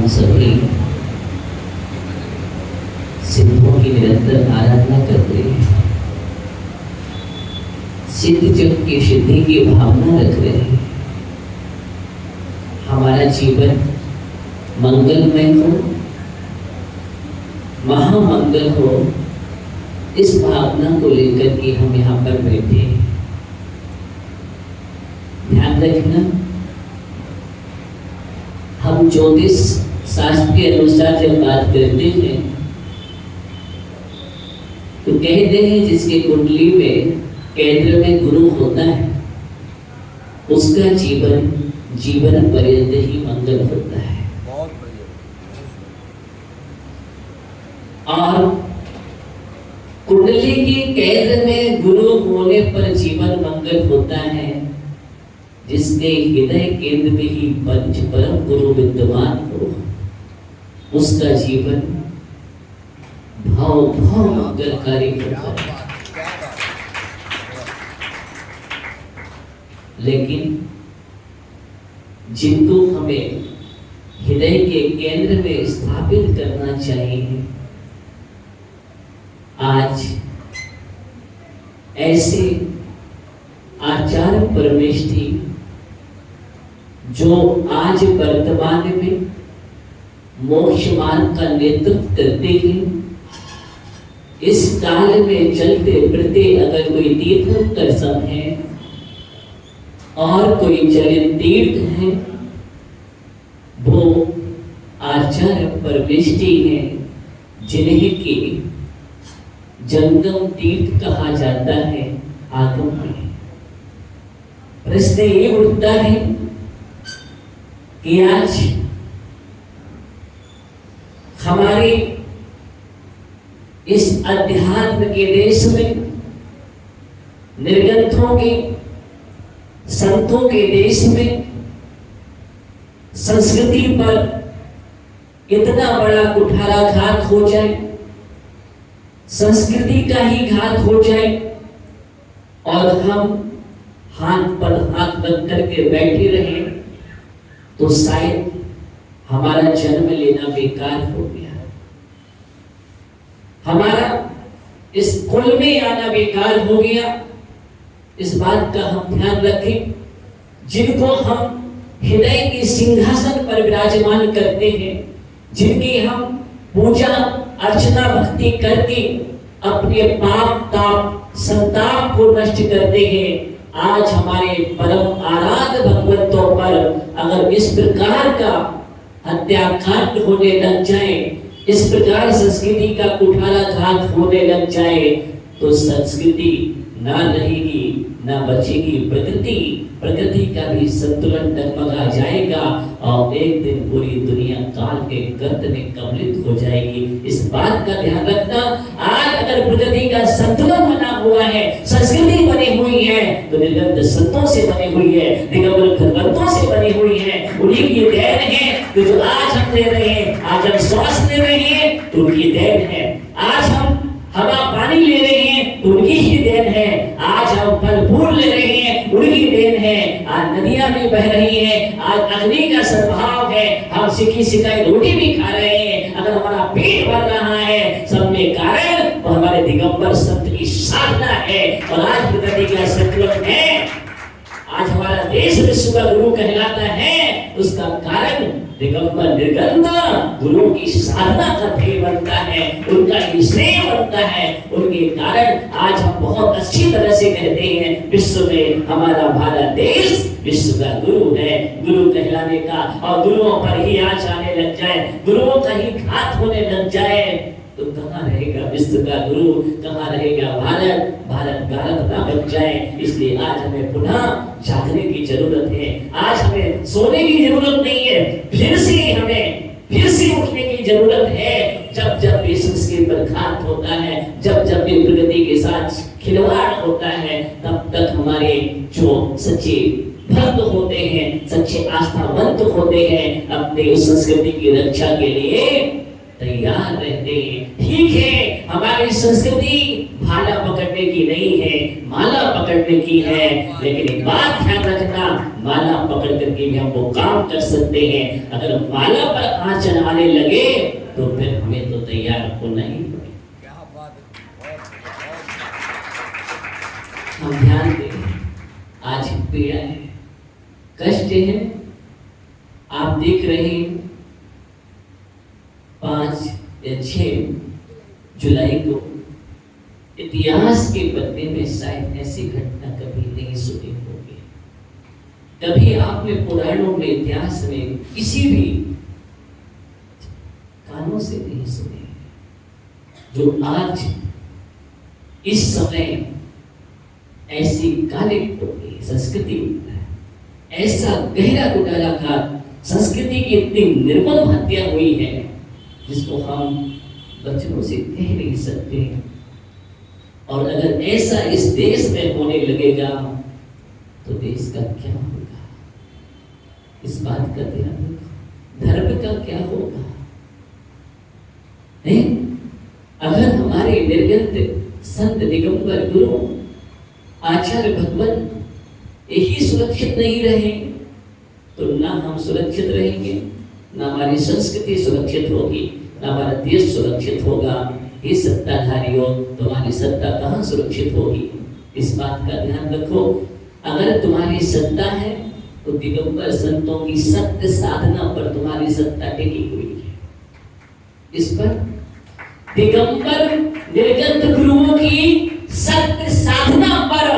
हम सभी सिद्धों की निरंतर आराधना करते हैं, सिद्ध जग की सिद्धि की भावना रख रहे हैं। हमारा जीवन मंगलमय हो, महामंगल हो, इस भावना को लेकर के हम यहाँ पर बैठे हैं। ध्यान रखना, हम ज्योतिष शास्त्र के अनुसार जब बात करते हैं तो कहते हैं जिसके कुंडली में केंद्र में गुरु होता है उसका जीवन जीवन पर्यंत ही मंगल होता है। और कुंडली के केंद्र में गुरु होने पर जीवन मंगल होता है जिसके हृदय केंद्र में ही पंच परम गुरु विद्यमान हो, उसका जीवन भाव भाव मंगलकारी होता है। लेकिन जिनको हमें हृदय के केंद्र में स्थापित करना चाहिए, आज ऐसे आचार्य परमेष्ठी जो आज वर्तमान में मोक्ष मार्ग का नेतृत्व करते हैं, इस काल में चलते फिरते अगर कोई तीर्थ दर्शन है और कोई चरित तीर्थ है, वो आचार्य परमेष्ठी है जिन्हें की जंगम तीर्थ कहा जाता है। आगम में प्रश्न ये उठता है कि आज हमारे इस अध्यात्म के देश में, निर्ग्रंथों के संतों के देश में संस्कृति पर इतना बड़ा कुठाराघात हो जाए, संस्कृति का ही घात हो जाए और हम हाथ पर हाथ रख करके बैठे रहे तो शायद हमारा जन्म लेना बेकार हो गया, हमारा इस कुल में आना बेकार हो गया। इस बात का हम ध्यान रखें, जिनको हम हृदय के सिंहासन पर विराजमान करते हैं, जिनकी हम पूजा अर्चना भक्ति करके अपने पाप ताप संताप को नष्ट करते हैं, आज हमारे परम आराध्य भगवंतों पर अगर इस प्रकार का हत्याकांड होने लग जाए, इस प्रकार संस्कृति का कुठाराघात होने लग जाए, तो संस्कृति ना रहेगी, ना बचेगी। प्रकृति का भी संतुलन डगमगा जाएगा और एक दिन पूरी दुनिया काल के गर्त में कबलित हो जाएगी। इस बात का ध्यान रखना, आज अगर प्रकृति का संतुलन बना हुआ है, संस्कृति बनी हुई है, तो निर्गत संतों से बनी हुई है, दिगंबर भगवंतों से बनी हुई है। उन्हीं की देन है तो जो आज हम ले रहे हैं, आज हम श्वास ले रहे हैं तो उनकी देन है। आज हम हवा पानी ले रहे हैं तो उनकी ही देन है। आज हम फल फूल ले रहे हैं, उनकी देन है। आज नदियां भी बह रही हैं, आज अग्नि का सद्भाव है, हम सिकी सिकाई रोटी भी खा रहे हैं, अगर हमारा पेट भर रहा है, सब में कारण तो हमारे दिगंबर संत की साधना है। और आज प्रकृति का संतुलन है, आज हमारा देश विश्व का गुरु कहलाता है, उसका कारण दिगंबर निर्गंध गुरु की साधना का ध्येय बनता है, उनका ही श्रेय बनता है। उनके कारण आज हम बहुत अच्छी तरह से कहते हैं, विश्व में हमारा भारत देश विश्व का गुरु है। गुरु कहलाने का और गुरुओं पर ही आज आने लग जाए, गुरुओं का ही घात होने लग जाए, तो कहाँ रहेगा विश्व का गुरु, कहाँ रहेगा भारत। भारत भारत ना बच जाए, इसलिए आज हमें पुनः जागने की जरूरत है। आज हमें सोने की जरूरत नहीं है, फिर से उठने की जरूरत है। जब जब भी संस्कृति पर घात होता है, जब जब भी प्रकृति के साथ खिलवाड़ होता है, तब तक हमारे जो सच्चे भक्त होते हैं, सच्चे आस्थावंत होते हैं, अपने उस संस्कृति की रक्षा के लिए तैयार रहते हैं। ठीक है, हमारी संस्कृति भाला पकड़ने की नहीं है, माला पकड़ने की है। लेकिन एक बात ध्यान रखना, माला पकड़ करके भी हम वो काम कर सकते हैं। अगर माला पर आंचल आने लगे तो फिर हमें तो तैयार होना ही पड़ेगा। हम ध्यान दें, आज पीड़ा है, कष्ट है। आप देख रहे हैं 5 या 6 जुलाई को इतिहास के पन्ने में शायद ऐसी घटना कभी नहीं सुनी होगी। कभी आपने पुराणों में, इतिहास में किसी भी कानों से नहीं सुने, जो आज इस समय ऐसी कालिक टोपी संस्कृति, ऐसा गहरा कुटालाघात संस्कृति की इतनी निर्मम हत्या हुई है जिसको हम बचनों से कह नहीं सकते। और अगर ऐसा इस देश में होने लगेगा तो देश का क्या होगा, इस बात का ध्यान रखो। धर्म का क्या होगा? नहीं, अगर हमारे निर्गत संत दिगंबर गुरु आचार्य भगवान यही सुरक्षित नहीं रहेंगे तो ना हम सुरक्षित रहेंगे, ना हमारी संस्कृति सुरक्षित होगी, ना हमारा देश सुरक्षित होगा। ये सत्ताधारियों, तुम्हारी सत्ता कहाँ सुरक्षित होगी? इस बात का ध्यान रखो। अगर तुम्हारी सत्ता है तो दिगंबर संतों की सत्य साधना पर तुम्हारी सत्ता टिकी हुई है। इस पर दिगंबर निर्गत गुरुओं की सत्य साधना पर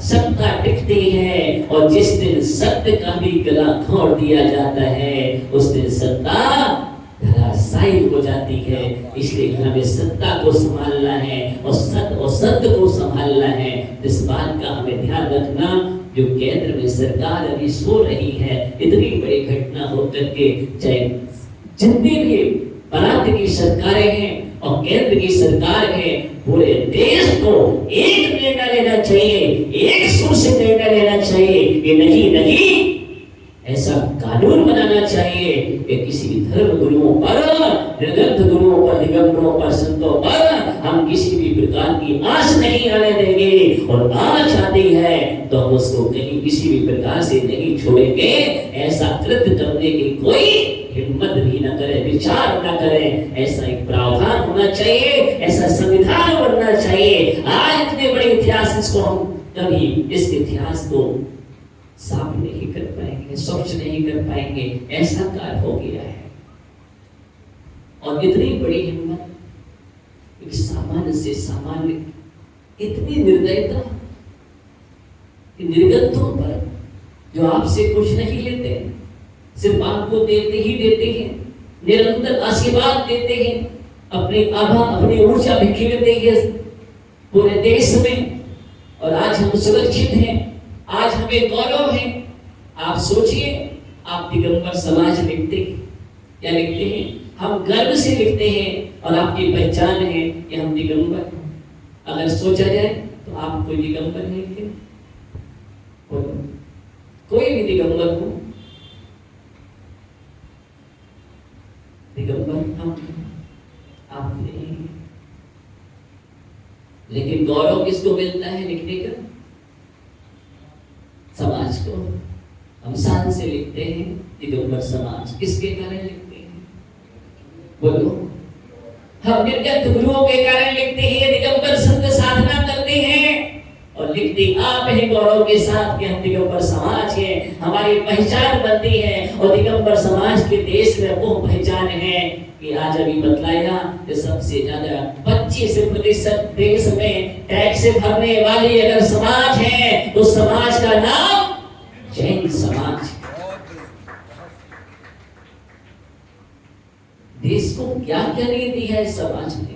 सत्ता टिकती है। और जिस दिन सत्य का भी गला घोंट दिया जाता है उस दिन सत्ता धराशायी हो जाती है। इसलिए हमें सत्ता को संभालना है और सत्य को संभालना है। इस बात का हमें ध्यान रखना। जो केंद्र में सरकार अभी सो रही है, इतनी बड़ी घटना होकर के, चाहे जितनी भी प्रांत की सरकारें हैं और केंद्र की सरकार है, पूरे देश को एक निर्णय लेना चाहिए, एक सुर से निर्णय लेना चाहिए कि नहीं, ऐसा कानून बनाना चाहिए कि किसी भी धर्म गुरुओं पर, निर्गत गुरुओं पर, दिगंबरों पर, संतों पर हम किसी भी प्रकार की आंच नहीं आने देंगे। और आंच आती है तो हम उसको कहीं किसी भी प्रकार से नहीं छोड़ेंगे। ऐसा कृत्य करने की कोई हिम्मत भी न करे, विचार न करे। ऐसा एक प्रावधान होना चाहिए, ऐसा संविधान बनना चाहिए। आज इतने बड़े इतिहास, इसको हम कभी इस इतिहास को साफ नहीं कर पाएंगे, स्वच्छ नहीं कर पाएंगे। ऐसा कार्य हो गया है। और इतनी बड़ी हिम्मत, सामान्य से सामान्य इतनी निर्दयता कि निर्गतों पर जो आपसे कुछ नहीं लेते, सिर्फ आपको देते ही देते हैं, निरंतर आशीर्वाद देते हैं, अपनी आभा, अपनी ऊर्जा बिखेरते हैं पूरे देश में। और आज हम सुरक्षित हैं, आज हमें गौरव है। आप सोचिए, आप दिगंबर समाज लिखते हैं, क्या लिखते हैं? हम गर्व से लिखते हैं और आपकी पहचान है कि हम दिगंबर हैं। अगर सोचा जाए तो आप कोई दिगंबर है क्या? कोई भी दिगंबर हो, दिगंबर हम, आप नहीं। लेकिन गौरव किसको मिलता है लिखने का? समाज को। हम शान से लिखते हैं दिगंबर समाज। किसके कारण लिखते हैं? बोलो। हम निर्गत गुरुओं के कारण लिखते हैं, दिगंबर संत साधना करते हैं और लिखते आप हैं गौरव के साथ कि हम दिगंबर समाज है, हमारी पहचान बनती है। और दिगंबर समाज के देश में वो पहचान है कि आज अभी बतलाया कि सबसे ज्यादा 25% देश में टैक्स भरने वाली अगर समाज है तो समाज का नाम जैन समाज। देश को क्या क्या नहीं दी है समाज ने,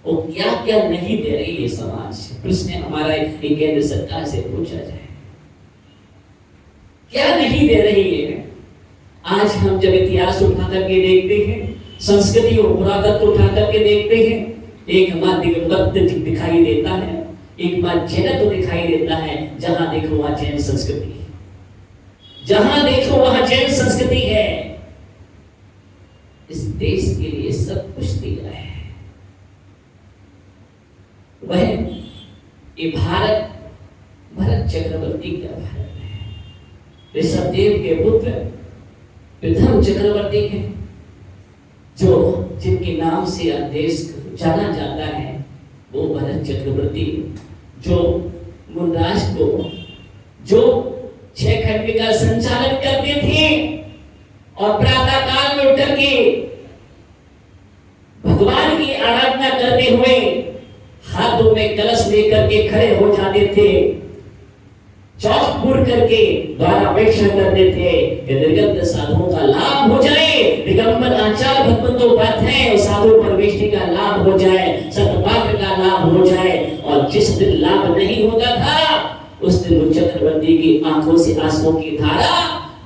वो क्या क्या नहीं दे रही है समाज। प्रश्न हमारा केंद्र सरकार से पूछा जाए, क्या नहीं दे रही है? आज हम जब इतिहास उठा करके देखते हैं, संस्कृति और पुरातत्व उठा करके देखते हैं, एक हमारा दिगंबर दिखाई देता है, एक बार जैनत्व दिखाई देता है। जहां देखो वहां जैन संस्कृति है, जहां देखो वहां जैन संस्कृति है। इस देश के लिए सब कुछ दिया है। वह ये भारत भरत चक्रवर्ती का भारत है। ऋषभदेव के पुत्र प्रथम चक्रवर्ती हैं, जो जिनके नाम से देश जाना जाता है वो भरत चक्रवर्ती, जो मुनराज को जो 6 खंड का संचालन करते थे और प्रातः काल में उठ के भगवान की आराधना करते हुए हाथों में कलश लेकर के खड़े हो जाते थे, चौक पूर करके द्वारा अपेक्षा करते थे कि निर्गत साधुओं का लाभ हो जाए, दिगंबर आचार भगवतोपाध्याय और साधु परमेष्ठी का लाभ हो जाए, सतपात्र का लाभ हो जाए। और जिस दिन लाभ नहीं होता था उस दिन वो चक्रवर्ती की आंखों से आंसुओं की धारा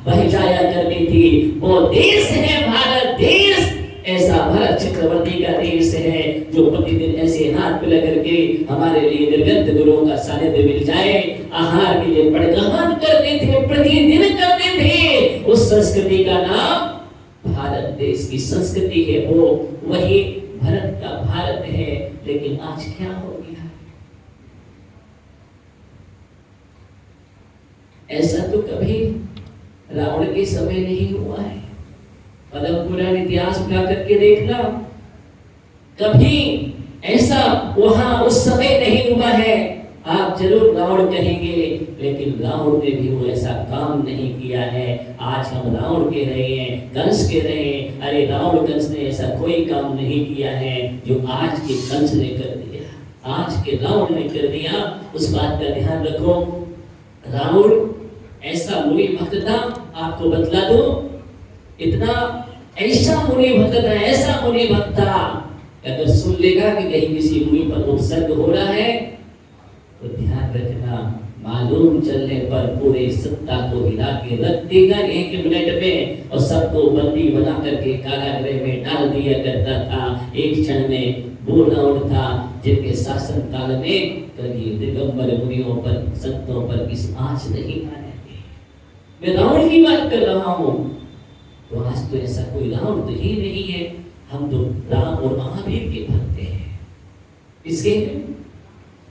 बह जाया करती थी। वो देश है भारत देश, ऐसा भरत चक्रवर्ती का देश है जो प्रतिदिन ऐसे हाथ मिला करके हमारे लिए निर्गत गुरुओं का सानिध्य मिल जाए, आहार के लिए पड़गान करते थे, प्रतिदिन करते थे। उस संस्कृति का नाम भारत देश की संस्कृति है, वो वही भरत का भारत है। लेकिन आज क्या हो गया? ऐसा तो कभी रावण के समय नहीं हुआ है। पद्म पुराण इतिहास उठा करके देखना, कभी ऐसा वहां उस समय नहीं हुआ है। आप जरूर रावण कहेंगे, लेकिन रावण ने भी वो ऐसा काम नहीं किया है। आज हम रावण कह रहे हैं, कंस कह रहे हैं, अरे रावण कंस ने ऐसा कोई काम नहीं किया है जो आज के कंस ने कर दिया, आज के रावण ने कर दिया। उस बात का ध्यान रखो। रावण ऐसा मुनि भक्त था, आपको बतला दो, इतना ऐसा मुनि भक्त था, ऐसा मुनि भक्त था, अगर सुन लेगा कि कहीं किसी मुनि पर उपसर्ग हो रहा है तो ध्यान रखना, मालूम चलने पर पूरे सत्ता को हिला के रख देगा 1 मिनट में, और सबको बंदी बना करके कारागृह में डाल दिया करता था। एक क्षण में वो रावण था जिनके शासन काल में कभी दिगंबर मुनियों पर, संतों पर किस आंच नहीं आने। मैं रावण की बात कर रहा हूँ, तो आज तो ऐसा कोई रावण तो ही नहीं है। हम तो राम और महावीर के भक्त हैं। इसके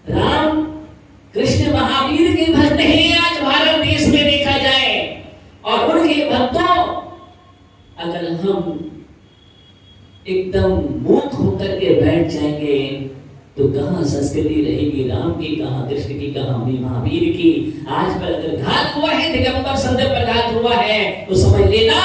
राम कृष्ण महावीर के भक्त हैं आज भारत देश में देखा जाए। और उनके भक्तों अगर हम एकदम मूक होकर के बैठ जाएंगे तो कहाँ संस्कृति रहेगी राम की, कहाँ कृष्ण की, कहाँ महावीर की। आज पर अगर घात हुआ है, दिगंबर संत पर घात हुआ है, तो समझ लेना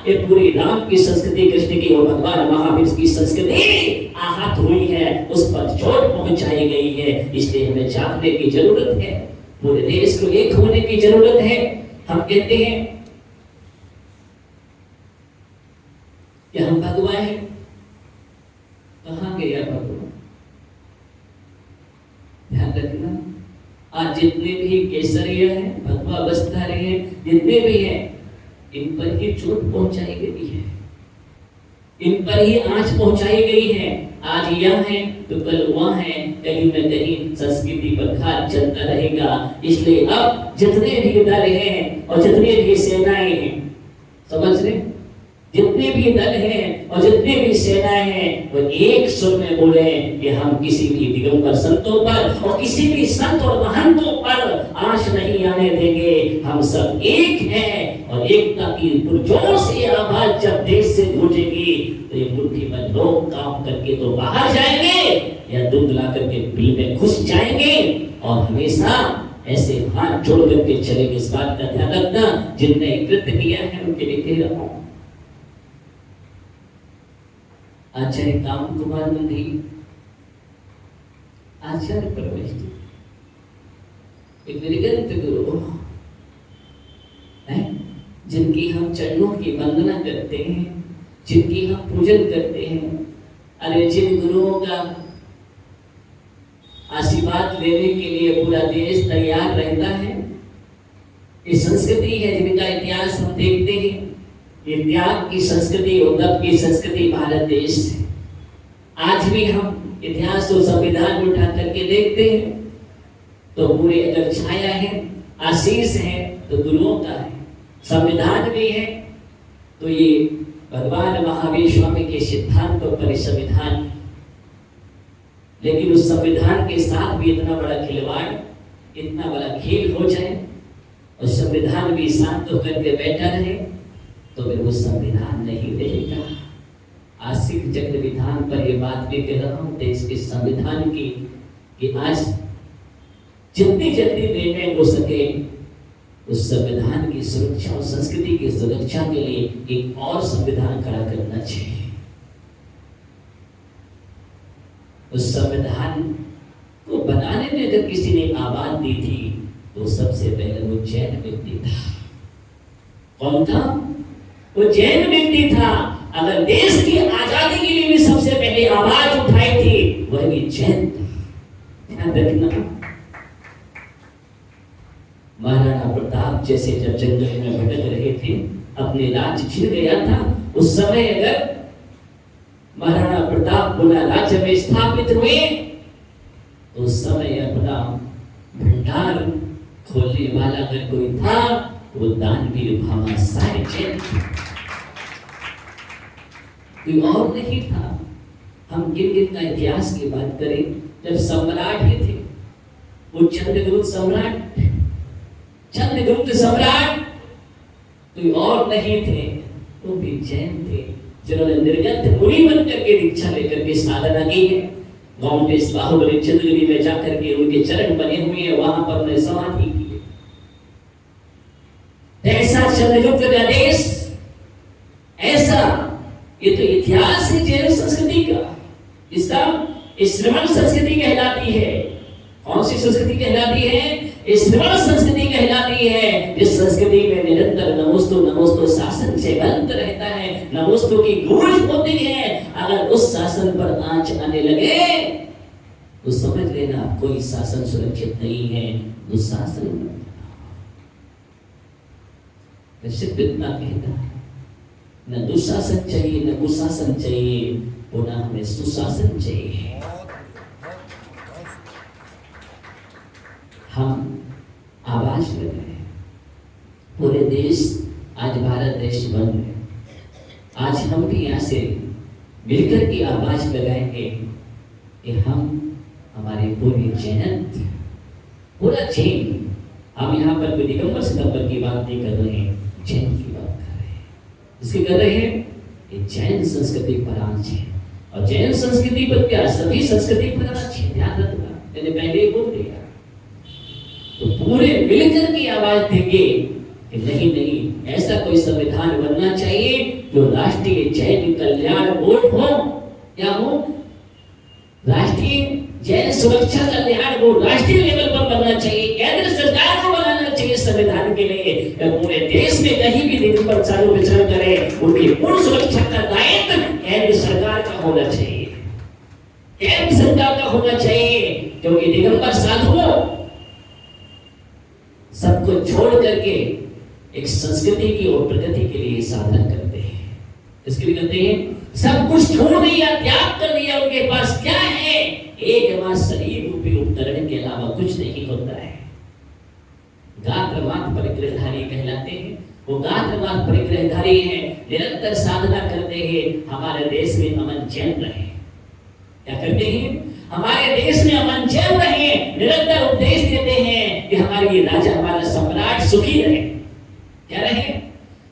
ये पूरी राम की संस्कृति, कृष्ण की और भगवान महावीर की संस्कृति आहत हुई है, उस पर चोट पहुंचाई गई है। इसलिए हमें जागने की जरूरत है, पूरे देश को एक होने की जरूरत है। हम कहते हैं कि हम भगवा है, कहाँ गया भगवान? ध्यान रखना, आज जितने भी केसरिया है, भगवा बस्तारी है, जितने भी हैं, इन पर ही चोट पहुंचाई गई है, इन पर ही आंच पहुंचाई गई है। आज यहाँ है तो कल वहाँ है, कहीं न कहीं संस्कृति पर घात चलता रहेगा। इसलिए अब जितने भी दल हैं और जितने भी सेनाएं हैं, समझ रहे, जितने भी दल हैं और जितने भी सेनाएं हैं, वो एक सुर में बोले कि हम किसी भी दिगंबर संतों पर और किसी भी संत और महंतों पर आंच नहीं आने देंगे। हम सब एक हैं और एकता की पुरजोर से आवाज जब देश से गूंजेगी तो ये मुट्ठी में लोग काम करके तो बाहर जाएंगे या दूध ला करके बिल में घुस जाएंगे। और हमेशा ऐसे हाथ जोड़ करके चलेंगे। इस बात का ध्यान रखना, जिनने कृत्य किया है उनके लिए कह रहा हूं। आचार्य काम कुमार नंदी, आचार्य परमेष्ठी, एक निर्गत गुरु है, जिनकी हम चरणों की वंदना करते हैं, जिनकी हम पूजन करते हैं। अरे जिन गुरुओं का आशीर्वाद लेने के लिए पूरा देश तैयार रहता है, ये संस्कृति है जिनका इतिहास हम देखते हैं। ये त्याग की संस्कृति, उद्धव की संस्कृति भारत देश है। आज भी हम इतिहास और संविधान उठा करके देखते हैं तो पूरी अगर छाया है, आशीष है तो गुरुओं का है, संविधान भी है तो ये भगवान महावीर स्वामी के सिद्धांतों पर संविधान। लेकिन उस संविधान के साथ भी इतना बड़ा खिलवाड़, इतना बड़ा खेल हो जाए और संविधान भी शांत होकर के बैठा रहे, तो फिर वो संविधान नहीं रहेगा। आज सिख चक्र विधान पर ये बात भी कह रहा हूँ देश के संविधान की, कि आज जितनी जल्दी निर्णय हो सके उस संविधान की सुरक्षा और संस्कृति की सुरक्षा के लिए एक और संविधान खड़ा करना चाहिए। उस संविधान को बनाने में अगर किसी ने आवाज दी थी तो सबसे पहले वो जैन व्यक्ति था। कौन था? वो जैन व्यक्ति था। अगर देश की आजादी के लिए भी सबसे पहले आवाज उठाई थी वह भी जैन था। ध्यान रखना, महाराणा प्रताप जैसे जब जंगल में भटक रहे थे, अपने राज्य छिन गया था, उस समय अगर महाराणा प्रताप पुनः राज्य में स्थापित हुए तो उस समय अपना भंडार खोलने वाला अगर कोई था वो दानवीर भामाशाह जैन था, कोई और नहीं था। हम गिरगिट का इतिहास की बात करें, जब सम्राट ही थे वो चंद्रगुप्त सम्राट कोई और नहीं थे, वो भी जैन थे, जिन्होंने निर्गंथ मुनि बन करके दीक्षा लेकर के साधना की है। गांव के बाहुबली चंद्रगिरी में जाकर के उनके चरण बने हुए हैं, वहां पर उन्हें समाधि की। ऐसा चंद्रगुप्त का देश, ऐसा ये तो इतिहास है जैन संस्कृति का। इसका श्रवण संस्कृति कहलाती है। कौन सी संस्कृति कहलाती है? श्रवण संस्कृति कहलाती है। जिस संस्कृति में निरंतर नमोस्तु शासन से बंद रहता है, नमोस्तु की गूंज होती है। अगर उस शासन पर आंच आने लगे तो समझ लेना कोई शासन सुरक्षित नहीं है। दुशासन सिर्फ इतना कहता है, न दुशासन चाहिए न कुशासन चाहिए, पुनः हमें सुशासन चाहिए। हम आवाज लग रहे हैं, पूरे देश आज भारत देश बन है। आज हम भी यहाँ से मिलकर की आवाज लगाएंगे कि हम हमारे पूरे जैन, पूरा जैन, हम यहाँ पर कोई दिगंबर सितंबर की बात नहीं कर रहे हैं, जैन की बात कर रहे हैं। इसके कर रहे हैं कि जैन संस्कृति पर आंच है, और जैन संस्कृति पर क्या, सभी संस्कृति पर आंच है। ध्यान रखना, मैंने पहले ही बोल दिया। तो पूरे मिलकर की आवाज देंगे कि नहीं, ऐसा कोई संविधान बनना चाहिए जो राष्ट्रीय जैन कल्याण बोर्ड हो, या हो राष्ट्रीय जैन सुरक्षा कल्याण बोर्ड, राष्ट्रीय लेवल पर बनना चाहिए। केंद्र सरकार को बनाना चाहिए संविधान के लिए। पूरे देश में कहीं भी दिगंबर साधु विचरण करे, उनकी पूर्ण सुरक्षा का दायित्व केंद्र सरकार का होना चाहिए, केंद्र सरकार का होना चाहिए। क्योंकि दिगंबर साधु सबको छोड़ करके एक संस्कृति की और प्रगति के लिए साधना करते हैं। इसके लिए कहते हैं सब कुछ छोड़ दिया, त्याग कर दिया। उनके पास क्या है? एक शरीर रूपी उपकरण के अलावा कुछ नहीं होता है। गात्रमात्र परिग्रहधारी कहलाते हैं। वो गात्रमात्र परिग्रहधारी हैं, निरंतर साधना करते हैं हमारे देश में अमन चैन रहे। क्या करते हैं? हमारे देश में अमन चैन रहे, निरंतर उपदेश देते हैं कि हमारे राजा, हमारा सम्राट सुखी रहे। क्या रहे?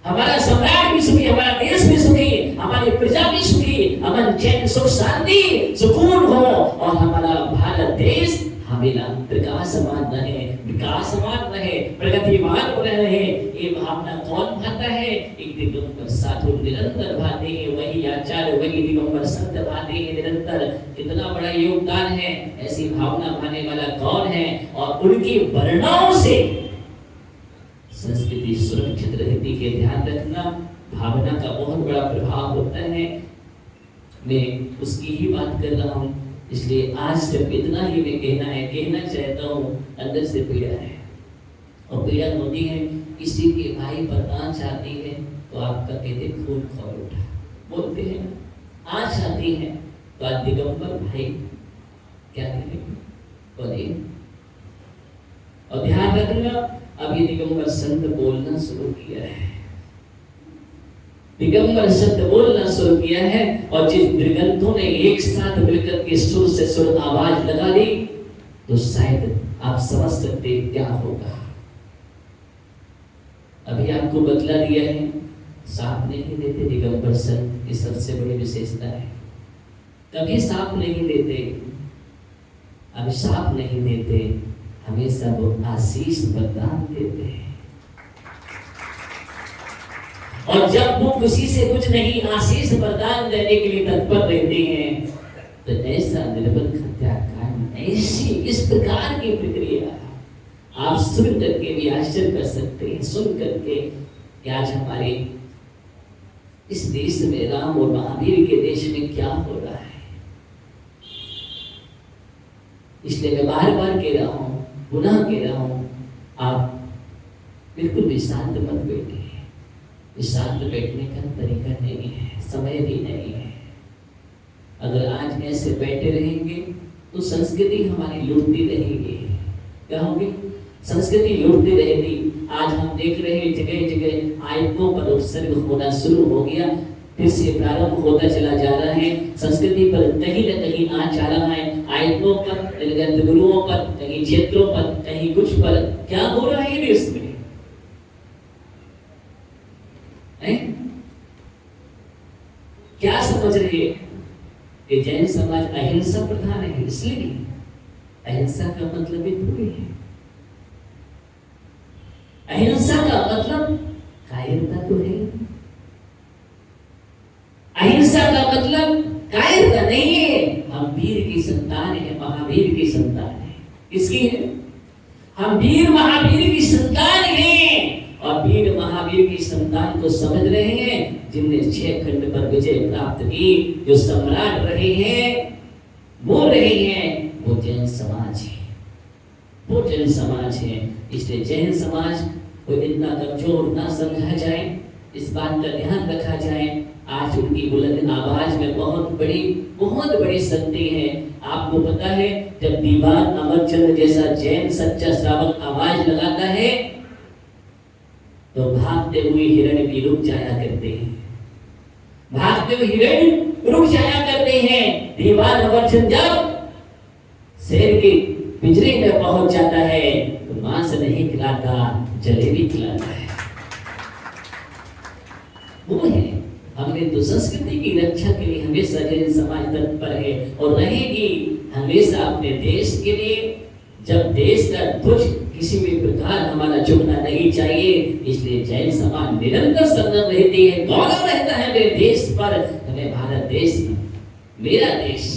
हमारा सम्राट भी सुखी, हमारा देश भी सुखी, हमारी प्रजा भी सुखी, अमन चैन सुख शांति सुकून हो, और हमारा भारत देश हमेशा प्रकाशमान रहे, विकासमान रहे, प्रगतिमान रहे। ये भावना कौन भाता है? एक दिगंबर साधु निरंतर भाते हैं, वही आचार्य, वही दिगंबर संत भाते हैं निरंतर। कितना बड़ा योगदान है, ऐसी भावना भाने वाला कौन है? और उनकी वर्णाओं से संस्कृति सुरक्षित रहती है। ध्यान रखना, भावना का बहुत बड़ा प्रभाव होता है। मैं उसकी ही बात कर रहा हूँ, इसलिए आज सिर्फ इतना ही मैं कहना चाहता हूँ। अंदर से पीड़ा है, और पीड़ा होती है किसी के भाई पर आंच आती है तो आपका कहते खून खौल उठा, बोलते हैं ना, आंच आती है तो आज दिगंबर भाई क्या करेंगे? बोलिए। और ध्यान रखना, अभी दिगंबर संत बोलना शुरू किया है। दिगंबर शब्द बोलना शुरू किया है और जिन दिगंतों ने एक साथ मिलकर के सुर से सुर आवाज लगा दी, तो शायद आप समझ सकते क्या होगा। अभी आपको बतला दिया है, साप नहीं देते दिगंबर संत की सबसे बड़ी विशेषता है। कभी साप नहीं देते, अभिशाप नहीं देते, हमेशा वो आशीष वरदान देते हैं। और जब वो किसी से कुछ नहीं आशीष वरदान देने के लिए तत्पर रहते हैं, तो ऐसा निर्बल हत्याकांड, ऐसी इस प्रकार की प्रक्रिया आप सुन करके भी आश्चर्य कर सकते हैं। सुन करके कि आज हमारे इस देश में, राम और महावीर के देश में क्या हो रहा है। इसलिए मैं बार बार कह रहा हूं, पुनः कह रहा हूं, आप बिल्कुल भी शांत मत बैठिए। शांत बैठने का तरीका नहीं है, समय भी नहीं है। अगर आज ऐसे बैठे रहेंगे तो संस्कृति हमारी लूटती रहेगी। क्या होगी? संस्कृति लूटती रहेगी। आज हम देख रहे हैं जगह जगह आयतों पर उत्सर्ग होना शुरू हो गया, फिर से प्रारंभ होता चला जा रहा है। संस्कृति पर कहीं न कहीं आ जा रहा है, आयतों पर, गुरुओं पर, कहीं क्षेत्रों पर, कहीं कुछ पर। क्या हो रहा है देश में? क्या समझ रहे हैं कि जैन समाज अहिंसा प्रधान है? इसलिए नहीं। अहिंसा का मतलब ही थोड़ी है। अहिंसा का मतलब कायरता तो है। अहिंसा का मतलब कायरता नहीं है। हम वीर की संतान है, महावीर की संतान है। किसकी है? हम वीर महावीर की संतान हैं। और वीर महावीर की संतान को समझ रहे हैं, जिनने 6 खंड पर विजय प्राप्त की, जो सम्राट रहे हैं, वो रहे हैं, वो जैन समाज है। वो जैन समाज है। इसलिए जैन समाज को इतना कमजोर ना समझा जाए, इस बात का ध्यान रखा जाए। आज उनकी बुलंद आवाज में बहुत बड़ी शक्ति है। आपको पता है, जब दीवान अमरचंद जैसा जैन सच्चा श्रावक आवाज लगाता है, तो भागते हुए हिरण भी रुक जाया करते हैं। भागते हुए हिरण रुक जाया करते हैं। दीवान अमरचंद जब शेर के पिंजरे में पहुंच जाता है, तो मांस नहीं खिलाता, जलेबी खिलाता है। वो है। हमने तो संस्कृति की रक्षा के लिए हमेशा जैन समाज तत्पर है और रहेगी हमेशा अपने देश के लिए। जब देश का ध्वज किसी भी प्रकार हमारा झुकना नहीं चाहिए, इसलिए जैन समाज निरंतर संलग्न रहती है। गौरव रहता है मेरे देश पर, हमें भारत देश, मेरा देश।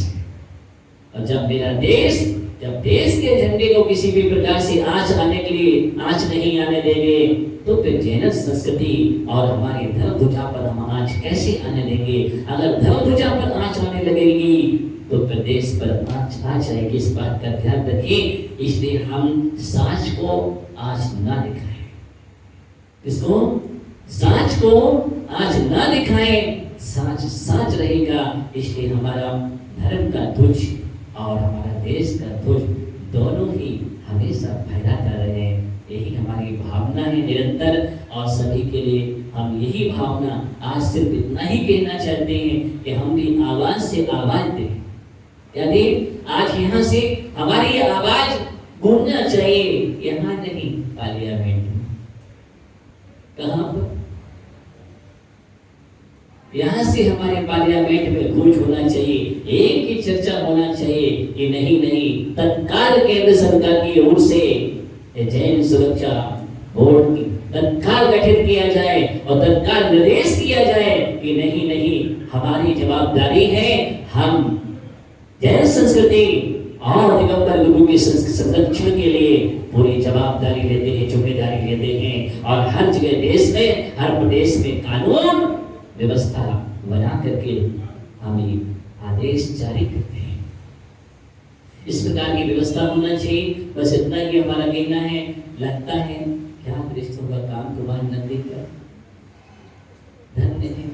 और जब मेरा देश, जब देश के झंडे को किसी भी प्रकार से आंच आने के लिए आंच नहीं आने देंगे, तो फिर जैन संस्कृति और हमारी धर्म ध्वजा पर हम आंच कैसे आने देंगे? अगर धर्म ध्वजा पर आंच आने लगेगी तो प्रदेश पर आंच आ जाएगी। इस बात का ध्यान रखें। इसलिए हम सांच को आज ना दिखाएं। इसको सांच को आज ना दिखाएं। सांच सांच रहेगा। इसलिए हमारा धर्म का ध्वज और हमारा देश का ध्वज दोनों ही हमेशा फहराता रहे। यही हमारी भावना है निरंतर। और सभी के लिए हम यही भावना आज सिर्फ इतना ही कहना चाहते हैं कि हम भी आवाज से आवाज दें। यदि आज यहाँ से हमारी आवाज गूंजना चाहिए, यहाँ नहीं, पार्लियामेंट में। कहाँ पर? यहाँ से हमारे पार्लियामेंट में गूंज होना चाहिए। एक ही चर्चा होना चाहिए कि नहीं तत्काल केंद्र सरकार की ओर से जैन सुरक्षा बोर्ड तत्काल गठित किया जाए और तत्काल निर्देश किया जाए कि नहीं हमारी जवाबदारी है। हम जैन संस्कृति और दिगंबर गुरु के संरक्षण के लिए पूरी जवाबदारी लेते हैं, जिम्मेदारी लेते हैं। और हर जगह देश में, हर प्रदेश में कानून व्यवस्था बना करके हम ये आदेश जारी करते हैं। इस प्रकार की व्यवस्था होना चाहिए। बस इतना ही हमारा कहना है। लगता है क्या दृष्टों का काम कुमार नंदी का धन्य है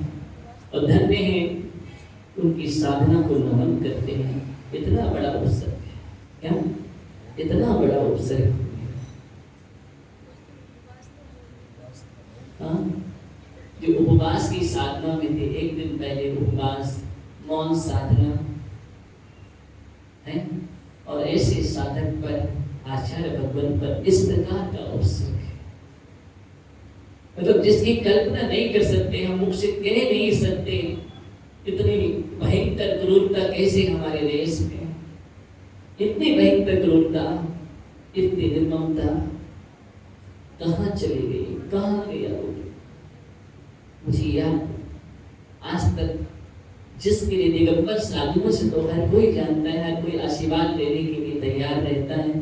और धन्य है, उनकी साधना को नमन करते हैं। इतना बड़ा अवसर है, क्या इतना बड़ा अवसर है। हाँ, जो उपवास की साधना में थे। एक दिन पहले उपवास, मौन साधना है, और ऐसे साधक पर आचार्य भगवान पर इस प्रकार का अवसर है, मतलब जिसकी कल्पना नहीं कर सकते, हम मुख से कह नहीं सकते। इतनी भयंकर क्रूरता कैसे हमारे देश में, इतनी भयंकर क्रूरता, इतनी निर्ममता कहाँ चली गई, कहाँ गया वो? मुझे याद, आज तक जिसके लिए दिगंबर साधुओं से तो हर कोई जानता है, हर कोई आशीर्वाद लेने के लिए तैयार रहता है।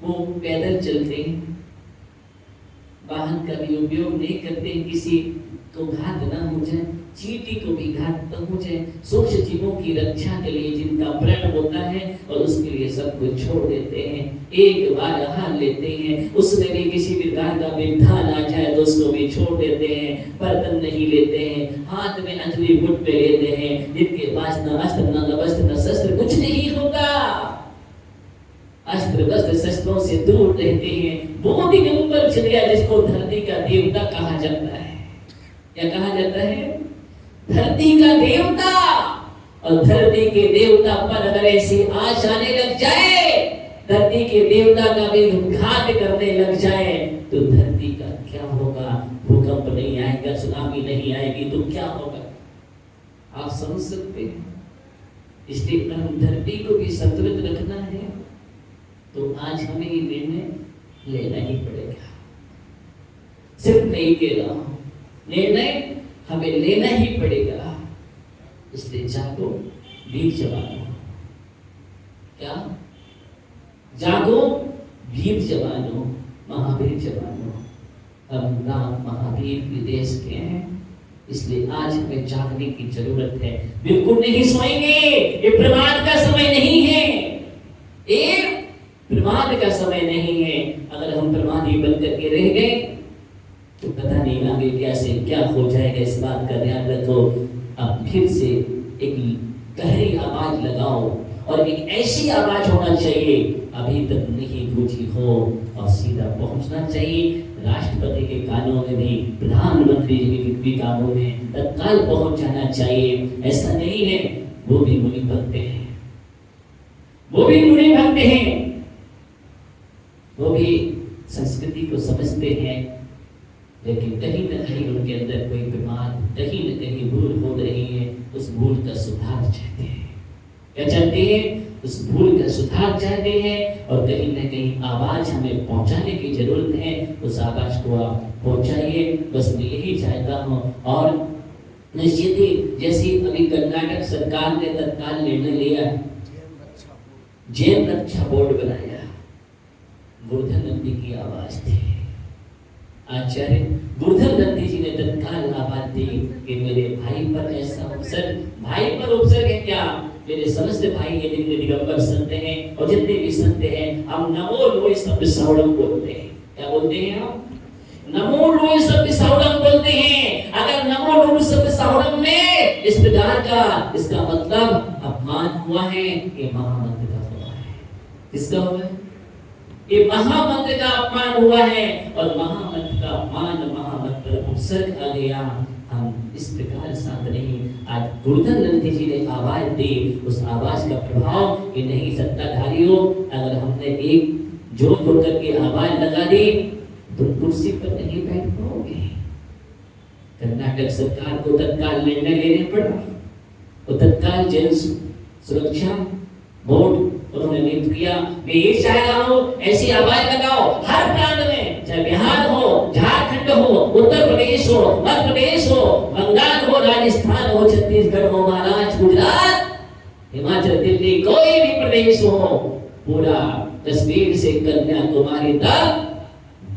वो पैदल चलते हैं, वाहन का भी उपयोग नहीं करते, किसी को घात ना हो जाए, चींटी को भी घात न हो जाए, सूक्ष्म जीवों की रक्षा के लिए जिनका प्रण होता है, और उसके लिए सब कुछ छोड़ देते हैं, एक बार हार लेते हैं। उसमें भी किसी प्रकार का विधान आ जाए तो उसको भी छोड़ देते हैं, बर्तन नहीं लेते हैं, हाथ में अंजलि मुठ पे लेते हैं, जिनके पास न अस्त्र न वस्त्र न शस्त्र, कुछ नहीं होता, अस्त्र वस्त्र शस्त्रों से दूर रहते हैं। वो दिगंबर चल गया जिसको धरती का देवता कहा जाता है। क्या कहा जाता है? धरती का देवता। और धरती के देवता पर अगर ऐसी आँच आने लग जाए, धरती के देवता का भी घात करने लग जाए, तो धरती का क्या होगा? भूकंप नहीं आएगा, सुनामी नहीं आएगी, तो क्या होगा आप समझ सकते हैं। इसलिए हम धरती को भी संतुलित रखना है, तो आज हमें ये निर्णय लेना ही पड़ेगा। सिर्फ नहीं कह रहा हूं, निर्णय हमें लेना ही पड़ेगा। इसलिए जागो वीर जवानों, क्या जागो वीर जवानों, महावीर जवानों। हम राम महावीर के देश के हैं, इसलिए आज हमें जागने की जरूरत है। बिल्कुल नहीं सोएंगे, ये प्रमाद का समय नहीं है, ये प्रमाद का समय नहीं है। अगर हम प्रमादी बन करके रह गए तो पता नहीं आगे कैसे क्या हो जाएगा। इस बात का ध्यान रखो। अब फिर से एक गहरी आवाज लगाओ, और एक ऐसी आवाज होना चाहिए अभी तक नहीं गूंजी हो, और सीधा पहुंचना चाहिए राष्ट्रपति के कानों में भी, प्रधानमंत्री जी के भी कानों में तत्काल पहुंच जाना चाहिए। ऐसा नहीं है, वो भी मुनि भक्त हैं, वो भी मुनि भक्त हैं, वो भी संस्कृति को समझते हैं, लेकिन कहीं न कहीं उनके अंदर कोई प्रमाद, कहीं न कहीं भूल हो रही है। उस भूल का सुधार चाहते हैं। क्या चाहते हैं? उस भूल का सुधार चाहते हैं, और कहीं न कहीं आवाज हमें पहुंचाने की जरूरत है। उस आवाज को आप पहुंचाइए, बस मैं यही चाहता हूं। और निश्चित ही जैसी अभी कर्नाटक सरकार ने तत्काल निर्णय लिया, जैन रक्षा बोर्ड बनाया, गोवर्धन नंदी की आवाज थी। आचार्य गोवर्धन नंदी जी ने तत्काल आवाज दी कि मेरे भाई पर ऐसा उपसर्ग, भाई पर उपसर्ग है क्या? मेरे समस्त भाई ये जितने दिगंबर संत हैं और जितने भी संत हैं, हम नमो लोय शब्द सावड़म बोलते हैं। क्या बोलते हैं हम? नमो लोय शब्द सावड़म बोलते हैं। अगर नमो लोय शब्द सावड़म में इस प्रकार का इसका मतलब अपमान हुआ है, ये महामंत्र का हुआ है। किसका हुआ है? ये महामंत्र का अपमान हुआ है, और महामंत्र का अपमान, महामंत्र उपसर्ग आ गया। हम इस प्रकार साथ नहीं। आज गोवर्धन नंदी जी ने आवाज दी, उस आवाज का प्रभाव कि नहीं सत्ताधारियों, अगर हमने एक जोर होकर के आवाज लगा दी तो कुर्सी पर नहीं बैठ पाओगे। कर्नाटक सरकार को तत्काल निर्णय लेने पड़ा, तो तत्काल जन सुरक्षा बोर्ड उन्होंने नियुक्त किया। मैं ये चाह रहा हूँ ऐसी आवाज लगाओ हर प्रांत में, चाहे बिहार हो, झारखंड हो, उत्तर प्रदेश हो, मध्य प्रदेश हो, बंगाल हो, राजस्थान हो, छत्तीसगढ़ हो, महाराष्ट्र, गुजरात, हिमाचल, दिल्ली, कोई भी प्रदेश हो, पूरा कश्मीर से कन्याकुमारी तक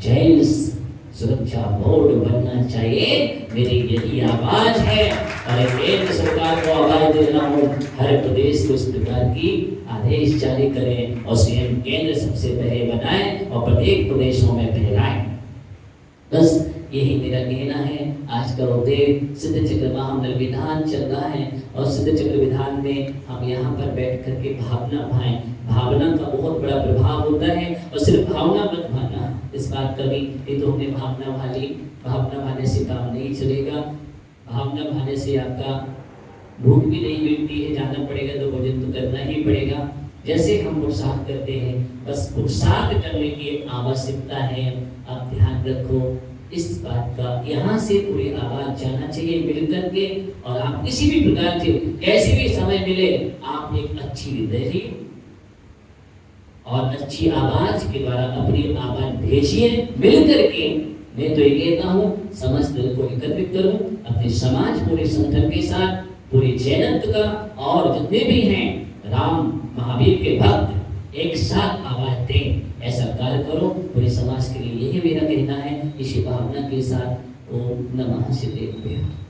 जैन सुरक्षा बोर्ड बनना चाहिए। मेरी यही आवाज है, और केंद्र सरकार को आवाज दे रहा हूँ, हर प्रदेश को इस प्रकार की आदेश जारी करें, और सीएम केंद्र सबसे पहले बनाएं और प्रत्येक प्रदेशों में फैलाएं। बस यही मेरा कहना है। आज का उद्देश्य सिद्ध चक्र महामंडल विधान चल रहा है, और सिद्ध चक्र विधान में हम यहाँ पर बैठ करके भावना भाएं। भावना का बहुत बड़ा प्रभाव होता है, और सिर्फ भावना मत भाना, इस बात का भी ये तो हमने भावना भाली, भावना भाने से काम नहीं चलेगा। भावना भाने से आपका भूख भी नहीं मिलती है, जाना पड़ेगा तो भोजन तो करना ही पड़ेगा। जैसे हम पुरुषार्थ करते हैं, बस पुरुषार्थ करने की आवश्यकता है। आप ध्यान रखो इस बात का, यहाँ से पूरी आवाज जाना चाहिए मिलकर के। और आप किसी भी प्रकार से कैसे भी समय मिले, आप एक अच्छी हृदय और अच्छी आवाज के द्वारा अपनी आवाज भेजिए मिलकर के। मैं तो ये कहता हूँ समस्त दल को एकत्रित करूं, अपने समाज पूरे संगठन के साथ, पूरे जैनत्व का और जितने भी हैं राम महावीर के भक्त एक साथ आवाज दें, ऐसा कार्य करो पूरे समाज के लिए। यही मेरा कहना है। इसी भावना के साथ ओम नमः शिवाय।